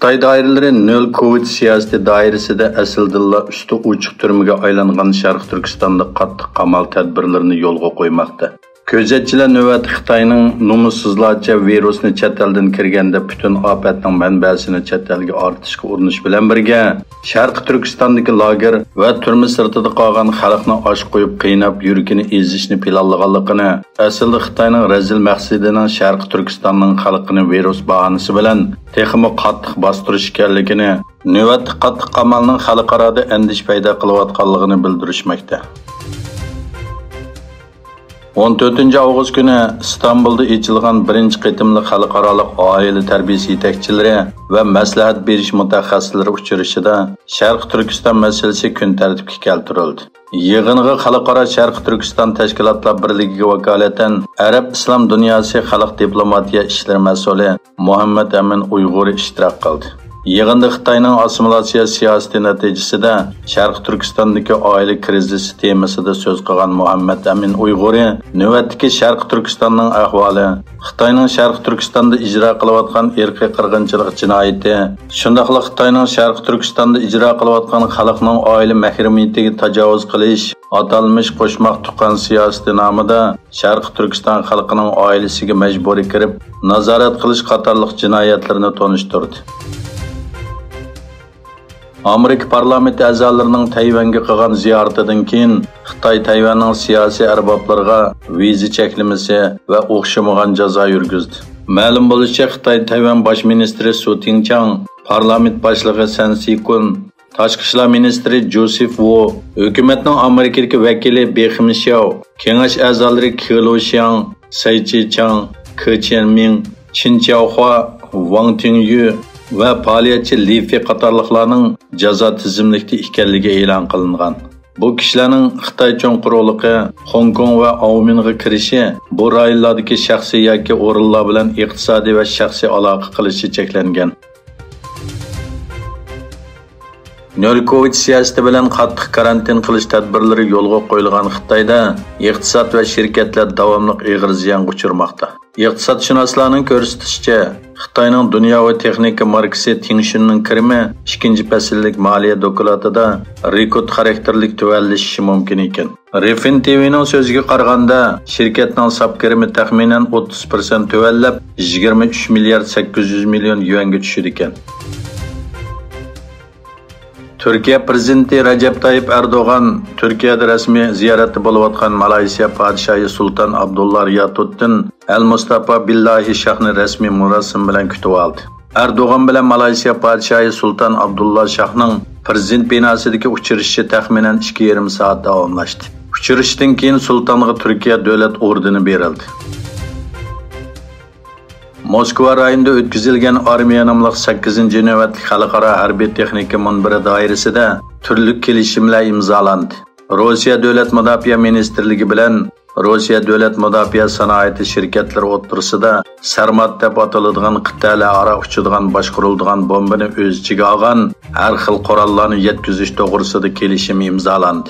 Xitoy doiralari nol Covid siyosati doirasida asldilla usti ochiq turmaga aylangan Sharq Turkistonda qattiq qamal tadbirlarini yo'lga qo'ymoqda. Ko'zatchilar navbat Xitoyning numussizlarcha virusni chet eldan kirganda butun ofatning manbasini chet elga ortishga urinish bilan birga Sharq Turkistondagi lager va turma sirtida qolgan xalqni osh qo'yib qiynab yuragini ezishni planlaganligini, aslida Xitoyning razil maqsadining Sharq Turkistonning xalqini virus bahonasi bilan texmi qattiq bostirish ekanligini, navbat qattiq qamalning xalqaroda andish paydo qilayotganligini bildirishmoqda. 14 avgust kuni İstanbulda ochilgan birinchi qitimli xalqaro oila tarbiyasi yetakchilari va maslahat berish mutaxassislari uchrashuvida Sharq Turkiston masalasi kun tartibga keltirildi. Yig'inga xalqaro Sharq Turkiston tashkilotlar birligiga vakolatan Arab Islom dunyosi xalq diplomatiya ishlari mas'uli Muhammad Amin Uyg'uri ishtirok qildi. Yig'inda Xitoyning assimilyatsiya siyosati natijasida Sharq Turkistondagi oila krizisi temasida so'z qilgan Muhammad Amin Uyg'uri navbatdagi Sharq Turkistonning ahvoli, Xitoyning Sharq Turkistonda ijro qilayotgan irqiy qirg'inchilik jinoyati, shundaqla Xitoyning Sharq Turkistonda ijro qilayotgan xalqning oila mahrumiyatiga tajovuz qilish, atalmish qo'shmoq tuqqan siyosati nomida Sharq Turkiston xalqining oilasiga majburiy kirib, nazorat qilish qatorliq jinoyatlarni tonishtirdi. Amerika parlamenti a'zolarining Tayvanga qilgan ziyoratidan keyin Xitoy Tayvanning siyosiy arboblariga viza cheklamasi va o'xshamagan jazo yurgizdi. Ma'lum bo'lishicha, Xitoy Tayvan bosh ministri Su Tingchang, parlament boshlig'i San Sikun, tashqi ishlar ministri Joseph Wu, hukumatning Amerikadagi vakili Bexim Xiao, kengash a'zolari Qilu Xiang, Sai Chichang, Ke Qianming, Qin Jiaohua, Wang Tingyu va faoliyatchi Li Fei qatorliqlarning jazo tizimlikda ekanligi e'lon qilingan. Bu kishilarning Xitoy cho'nqiroqligi, Hong Kong va Auminga kirishi bu rayonlardagi shaxsiy yoki o'rinlar bilan iqtisodiy va shaxsiy aloqa qilishi cheklangan. Covid siyosati bilan qattiq karantin qilish tadbirlari yo'lga qo'yilgan Xitoyda iqtisod va shirkatlar davomli og'ir ziyonga uchirmoqda. Iqtisodshunoslarning ko'rsatishicha, Xitoyning dunyo va texnika markasi Tingshinning kirimi 2-fasllik moliya dokladida rekord xarakterlik tuvallishi mumkin ekan. Refin TV'ning so'ziga qaraganda, shirkatning hisob kirimi taxminan 30% tuvallab 23 milliard 800 million yuanga tushdi ekan. Türkiye prezidenti Recep Tayyip Erdoğan Türkiye'de resmi ziyareti bo'layotgan Malayziya podshohi Sultan Abdullah Riyatuddin Al Mustafa Billahi Shahni resmi murosim bilan kutib oldi. Erdoğan bilan Malayziya podshohi Sultan Abdullah Shahning prezident binosidagi uchrashishi taxminan 2,5 soat davomlashdi. Uchrashishdan keyin sultonga Turkiya davlat ordeni berildi. Moskva rayonida o'tkazilgan armiya nomli 8-navbatlik xalqaro harbiy texnika munbiri doirasida turli kelishimlar imzolandi. Rossiya davlat mudofaa ministrligi bilan Rossiya davlat mudofaa sanoati shirkatlari o'rtasida Sarmat deb ataladigan qit'alararo uchadigan boshqariladigan bombani o'z ichiga olgan har xil qurollarni yetkazish to'g'risida kelishim imzolandi.